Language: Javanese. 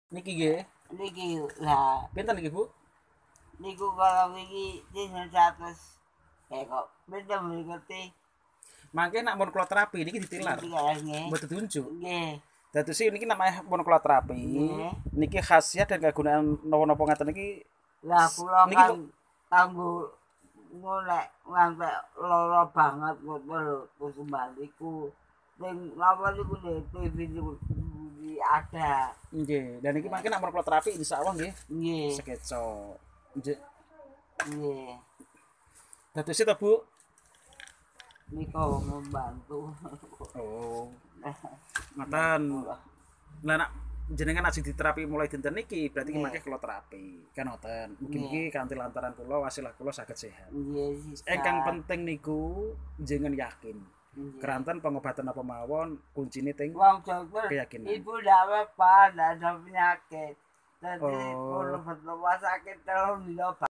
Niki nggih. Niki lah Pinten niki, Bu? niku kalau wingi dinten 100 kok beda ngerti Mangke nak mun kula terapi niki ditilar. nggih. Mboten diunjuk. Nggih. Dados niki namanya mun kula terapi. Nggih. Niki khasiat dan kegunaan napa-napa ngaten niki. Lah kula Niki kan kanggo ngolek ngantek lara banget ngono terus baliku ning napa niku TV niku ada. nggih, dan niki mangke nak mun kula terapi insyaallah nggih. Nggih. Sekeco. Nggih. Nggih. Dados itu, Bu. Niku membantu. Oh. Ngoten. Lah nak jenengan ajeng diterapi mulai dinten niki berarti Nggih. mangke kula terapi. Kan ngoten. Mugi-mugi kanthi lantaran kula wasilah kula saged sehat. Nggih. Ingkang penting niku jenengan yakin. Keranten pengobatan apa mawon kuncine teng Wong dokter keyakinan. ibu ndak apa-apa, ndak ada penyakit. Jadi Oh. kalau rumah sakit terus